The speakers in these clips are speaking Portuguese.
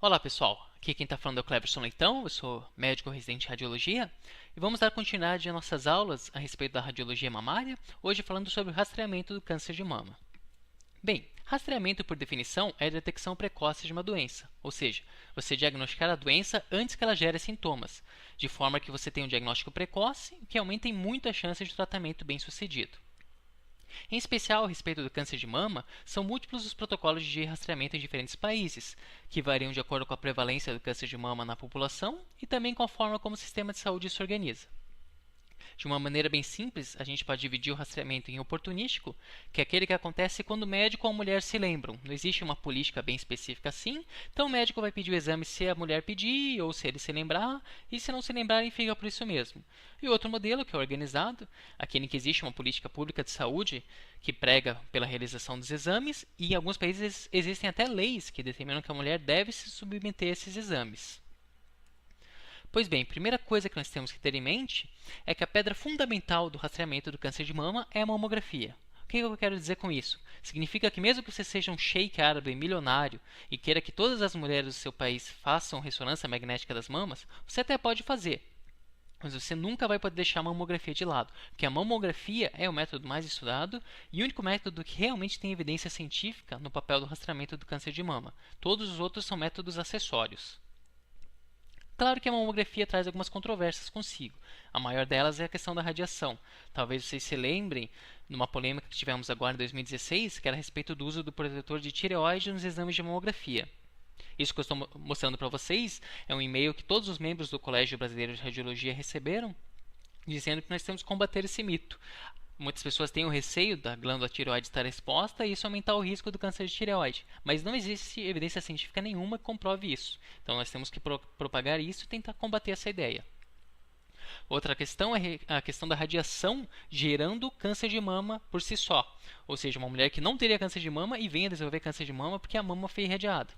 Olá pessoal, aqui quem está falando é o Cleverson Leitão, eu sou médico residente em radiologia e vamos dar continuidade às nossas aulas a respeito da radiologia mamária, hoje falando sobre o rastreamento do câncer de mama. Bem, rastreamento por definição é a detecção precoce de uma doença, ou seja, você diagnosticar a doença antes que ela gere sintomas, de forma que você tenha um diagnóstico precoce, o que aumenta muito a chance de tratamento bem sucedido. Em especial, a respeito do câncer de mama, são múltiplos os protocolos de rastreamento em diferentes países, que variam de acordo com a prevalência do câncer de mama na população e também com a forma como o sistema de saúde se organiza. De uma maneira bem simples, a gente pode dividir o rastreamento em oportunístico, que é aquele que acontece quando o médico ou a mulher se lembram. Não existe uma política bem específica assim, então o médico vai pedir o exame se a mulher pedir ou se ele se lembrar, e se não se lembrar, ele fica por isso mesmo. E outro modelo, que é o organizado, aquele em que existe uma política pública de saúde que prega pela realização dos exames, e em alguns países existem até leis que determinam que a mulher deve se submeter a esses exames. Pois bem, a primeira coisa que nós temos que ter em mente é que a pedra fundamental do rastreamento do câncer de mama é a mamografia. O que eu quero dizer com isso? Significa que mesmo que você seja um sheik árabe milionário e queira que todas as mulheres do seu país façam ressonância magnética das mamas, você até pode fazer, mas você nunca vai poder deixar a mamografia de lado, porque a mamografia é o método mais estudado e o único método que realmente tem evidência científica no papel do rastreamento do câncer de mama. Todos os outros são métodos acessórios. Claro que a mamografia traz algumas controvérsias consigo. A maior delas é a questão da radiação. Talvez vocês se lembrem numa polêmica que tivemos agora em 2016, que era a respeito do uso do protetor de tireoide nos exames de mamografia. Isso que eu estou mostrando para vocês é um e-mail que todos os membros do Colégio Brasileiro de Radiologia receberam, dizendo que nós temos que combater esse mito. Muitas pessoas têm o receio da glândula tireoide estar exposta e isso aumentar o risco do câncer de tireoide. Mas não existe evidência científica nenhuma que comprove isso. Então nós temos que propagar isso e tentar combater essa ideia. Outra questão é a questão da radiação gerando câncer de mama por si só. Ou seja, uma mulher que não teria câncer de mama e venha desenvolver câncer de mama porque a mama foi irradiada.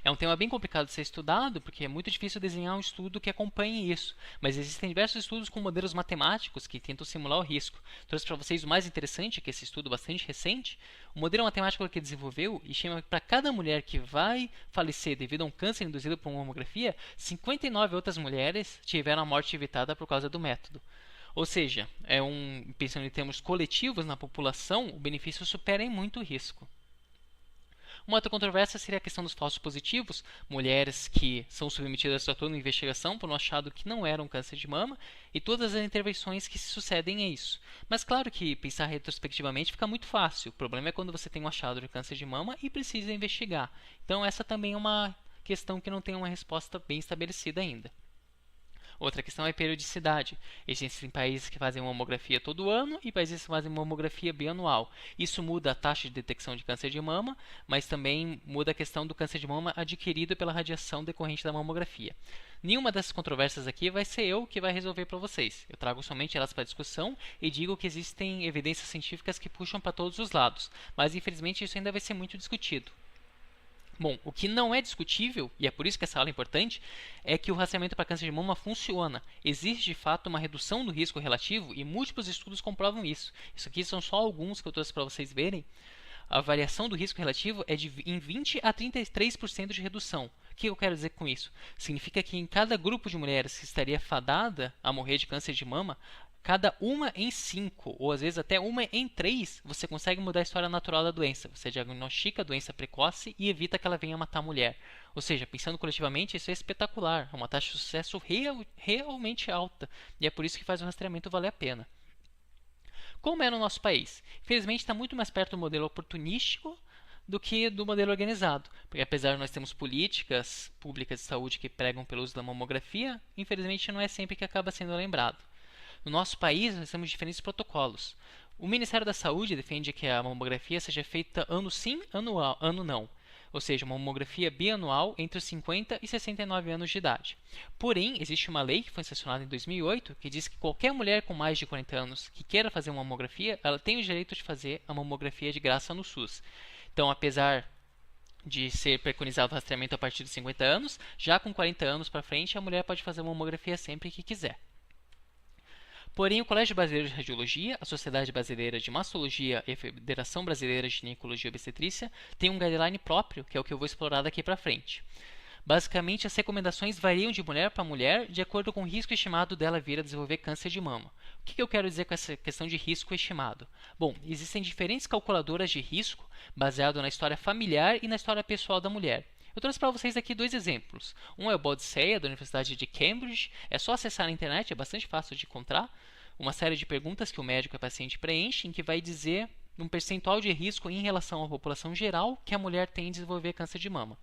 É um tema bem complicado de ser estudado, porque é muito difícil desenhar um estudo que acompanhe isso, mas existem diversos estudos com modelos matemáticos que tentam simular o risco. Trouxe para vocês o mais interessante, que é esse estudo bastante recente, o modelo matemático que desenvolveu e chama para cada mulher que vai falecer devido a um câncer induzido por uma mamografia, 59 outras mulheres tiveram a morte evitada por causa do método. Ou seja, pensando em termos coletivos na população, o benefício supera em muito o risco. Uma outra controvérsia seria a questão dos falsos positivos, mulheres que são submetidas a toda uma investigação por um achado que não era um câncer de mama e todas as intervenções que se sucedem a isso. Mas claro que pensar retrospectivamente fica muito fácil. O problema é quando você tem um achado de câncer de mama e precisa investigar. Então essa também é uma questão que não tem uma resposta bem estabelecida ainda. Outra questão é a periodicidade. Existem países que fazem mamografia todo ano e países que fazem mamografia bianual. Isso muda a taxa de detecção de câncer de mama, mas também muda a questão do câncer de mama adquirido pela radiação decorrente da mamografia. Nenhuma dessas controvérsias aqui vai ser eu que vai resolver para vocês. Eu trago somente elas para discussão e digo que existem evidências científicas que puxam para todos os lados, mas infelizmente isso ainda vai ser muito discutido. Bom, o que não é discutível, e é por isso que essa aula é importante, é que o rastreamento para câncer de mama funciona. Existe de fato uma redução do risco relativo e múltiplos estudos comprovam isso. Isso aqui são só alguns que eu trouxe para vocês verem. A variação do risco relativo é em 20 a 33% de redução. O que eu quero dizer com isso? Significa que em cada grupo de mulheres que estaria fadada a morrer de câncer de mama, cada uma em 5, ou às vezes até uma em 3, você consegue mudar a história natural da doença. Você diagnostica a doença precoce e evita que ela venha matar a mulher. Ou seja, pensando coletivamente, isso é espetacular. É uma taxa de sucesso realmente alta. E é por isso que faz o rastreamento valer a pena. Como é no nosso país? Infelizmente está muito mais perto do modelo oportunístico do que do modelo organizado. Porque apesar de nós termos políticas públicas de saúde que pregam pelo uso da mamografia, infelizmente não é sempre que acaba sendo lembrado. No nosso país, nós temos diferentes protocolos. O Ministério da Saúde defende que a mamografia seja feita ano sim, ano não. Ou seja, uma mamografia bianual entre os 50 e 69 anos de idade. Porém, existe uma lei que foi sancionada em 2008 que diz que qualquer mulher com mais de 40 anos que queira fazer uma mamografia, ela tem o direito de fazer a mamografia de graça no SUS. Então, apesar de ser preconizado o rastreamento a partir de 50 anos, já com 40 anos para frente, a mulher pode fazer uma mamografia sempre que quiser. Porém, o Colégio Brasileiro de Radiologia, a Sociedade Brasileira de Mastologia e a Federação Brasileira de Ginecologia e Obstetrícia têm um guideline próprio, que é o que eu vou explorar daqui para frente. Basicamente, as recomendações variam de mulher para mulher de acordo com o risco estimado dela vir a desenvolver câncer de mama. O que eu quero dizer com essa questão de risco estimado? Bom, existem diferentes calculadoras de risco baseado na história familiar e na história pessoal da mulher. Eu trouxe para vocês aqui dois exemplos. Um é o Bodseia, da Universidade de Cambridge. É só acessar na internet, é bastante fácil de encontrar. Uma série de perguntas que o médico e a paciente preenchem, que vai dizer um percentual de risco em relação à população geral que a mulher tem em desenvolver câncer de mama.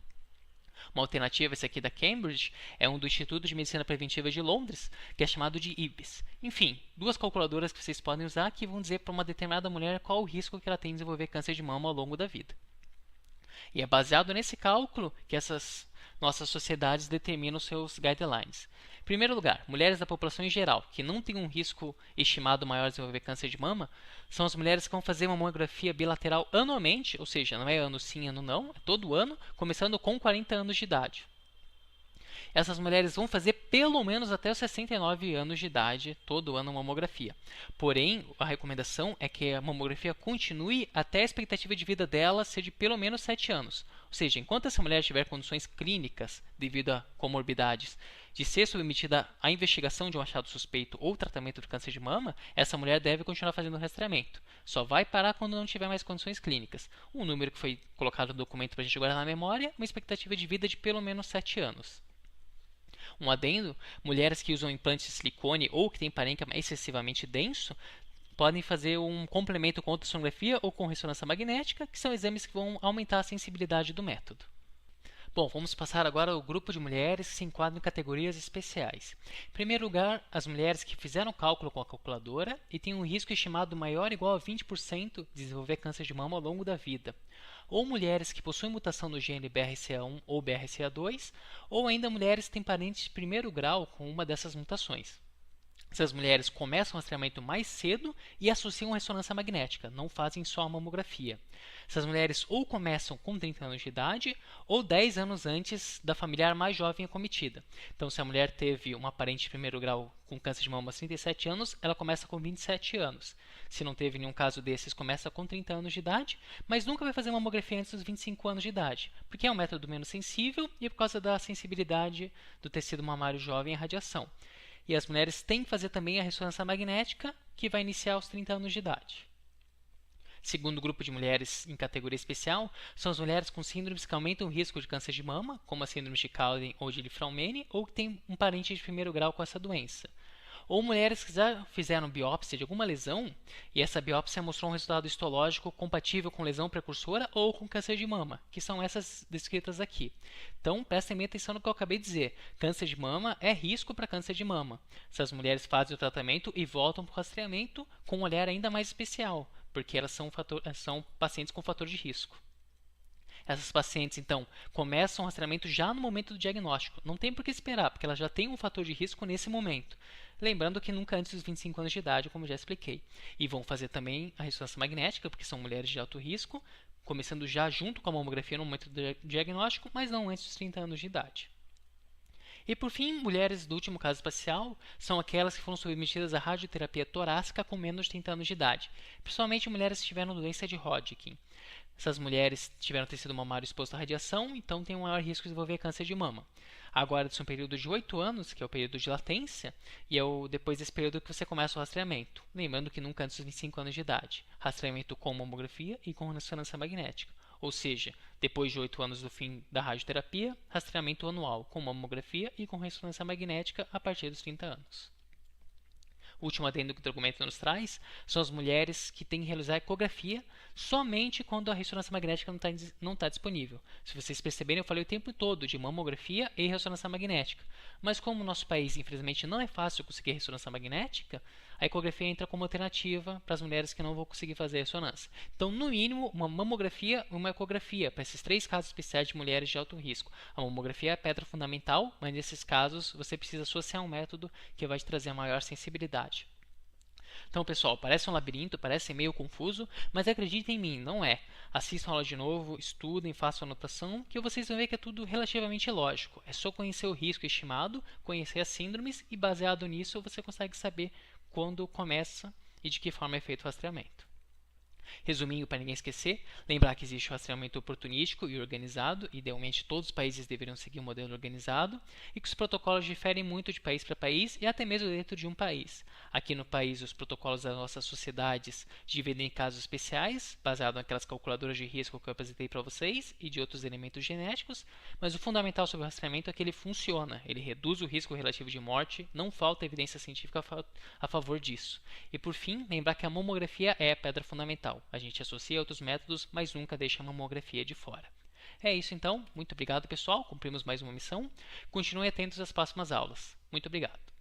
Uma alternativa, esse aqui da Cambridge, é um do Instituto de Medicina Preventiva de Londres, que é chamado de IBIS. Enfim, duas calculadoras que vocês podem usar que vão dizer para uma determinada mulher qual o risco que ela tem de desenvolver câncer de mama ao longo da vida. E é baseado nesse cálculo que essas nossas sociedades determinam seus guidelines. Em primeiro lugar, mulheres da população em geral, que não têm um risco estimado maior de desenvolver câncer de mama, são as mulheres que vão fazer uma mamografia bilateral anualmente, ou seja, não é ano sim, ano não, é todo ano, começando com 40 anos de idade. Essas mulheres vão fazer pelo menos até os 69 anos de idade, todo ano, mamografia. Porém, a recomendação é que a mamografia continue até a expectativa de vida dela ser de pelo menos 7 anos. Ou seja, enquanto essa mulher tiver condições clínicas devido a comorbidades de ser submetida à investigação de um achado suspeito ou tratamento de câncer de mama, essa mulher deve continuar fazendo o rastreamento. Só vai parar quando não tiver mais condições clínicas. Um número que foi colocado no documento para a gente guardar na memória, uma expectativa de vida de pelo menos 7 anos. Um adendo, mulheres que usam implantes de silicone ou que têm parênquima excessivamente denso podem fazer um complemento com ultrassonografia ou com ressonância magnética, que são exames que vão aumentar a sensibilidade do método. Bom, vamos passar agora ao grupo de mulheres que se enquadram em categorias especiais. Em primeiro lugar, as mulheres que fizeram cálculo com a calculadora e têm um risco estimado maior ou igual a 20% de desenvolver câncer de mama ao longo da vida. Ou mulheres que possuem mutação no gene BRCA1 ou BRCA2, ou ainda mulheres que têm parentes de primeiro grau com uma dessas mutações. Essas mulheres começam o rastreamento mais cedo e associam ressonância magnética, não fazem só a mamografia. Essas mulheres ou começam com 30 anos de idade ou 10 anos antes da familiar mais jovem acometida. Então, se a mulher teve uma parente de primeiro grau com câncer de mama aos 37 anos, ela começa com 27 anos. Se não teve nenhum caso desses, começa com 30 anos de idade, mas nunca vai fazer mamografia antes dos 25 anos de idade, porque é um método menos sensível e por causa da sensibilidade do tecido mamário jovem à radiação. E as mulheres têm que fazer também a ressonância magnética, que vai iniciar aos 30 anos de idade. Segundo grupo de mulheres em categoria especial, são as mulheres com síndromes que aumentam o risco de câncer de mama, como a síndrome de Cowden ou de Li-Fraumeni, ou que têm um parente de primeiro grau com essa doença. Ou mulheres que já fizeram biópsia de alguma lesão e essa biópsia mostrou um resultado histológico compatível com lesão precursora ou com câncer de mama, que são essas descritas aqui. Então, prestem bem atenção no que eu acabei de dizer. Câncer de mama é risco para câncer de mama. Essas mulheres fazem o tratamento e voltam para o rastreamento com um olhar ainda mais especial, porque elas são pacientes com fator de risco. Essas pacientes, então, começam o rastreamento já no momento do diagnóstico. Não tem por que esperar, porque elas já têm um fator de risco nesse momento. Lembrando que nunca antes dos 25 anos de idade, como já expliquei. E vão fazer também a ressonância magnética, porque são mulheres de alto risco, começando já junto com a mamografia no momento do diagnóstico, mas não antes dos 30 anos de idade. E por fim, mulheres do último caso espacial são aquelas que foram submetidas à radioterapia torácica com menos de 30 anos de idade, principalmente mulheres que tiveram doença de Hodgkin. Essas mulheres tiveram tecido mamário exposto à radiação, então têm um maior risco de desenvolver câncer de mama. Aguarda-se um período de 8 anos, que é o período de latência, e é depois desse período que você começa o rastreamento. Lembrando que nunca antes dos 25 anos de idade. Rastreamento com mamografia e com ressonância magnética. Ou seja, depois de 8 anos do fim da radioterapia, rastreamento anual com mamografia e com ressonância magnética a partir dos 30 anos. O último adendo que o documento nos traz são as mulheres que têm que realizar ecografia somente quando a ressonância magnética não está disponível. Se vocês perceberem, eu falei o tempo todo de mamografia e ressonância magnética. Mas como no nosso país, infelizmente, não é fácil conseguir ressonância magnética, a ecografia entra como alternativa para as mulheres que não vão conseguir fazer ressonância. Então, no mínimo, uma mamografia e uma ecografia para esses 3 casos especiais de mulheres de alto risco. A mamografia é a pedra fundamental, mas nesses casos você precisa associar um método que vai te trazer a maior sensibilidade. Então, pessoal, parece um labirinto, parece meio confuso, mas acreditem em mim, não é. Assistam a aula de novo, estudem, façam anotação, que vocês vão ver que é tudo relativamente lógico. É só conhecer o risco estimado, conhecer as síndromes e, baseado nisso, você consegue saber quando começa e de que forma é feito o rastreamento. Resumindo, para ninguém esquecer, lembrar que existe o rastreamento oportunístico e organizado, idealmente todos os países deveriam seguir um modelo organizado, e que os protocolos diferem muito de país para país e até mesmo dentro de um país. Aqui no país, os protocolos das nossas sociedades dividem em casos especiais, baseado naquelas calculadoras de risco que eu apresentei para vocês e de outros elementos genéticos, mas o fundamental sobre o rastreamento é que ele funciona, ele reduz o risco relativo de morte, não falta evidência científica a favor disso. E por fim, lembrar que a mamografia é a pedra fundamental. A gente associa outros métodos, mas nunca deixa a mamografia de fora. É isso então, muito obrigado pessoal, cumprimos mais uma missão. Continuem atentos às próximas aulas. Muito obrigado.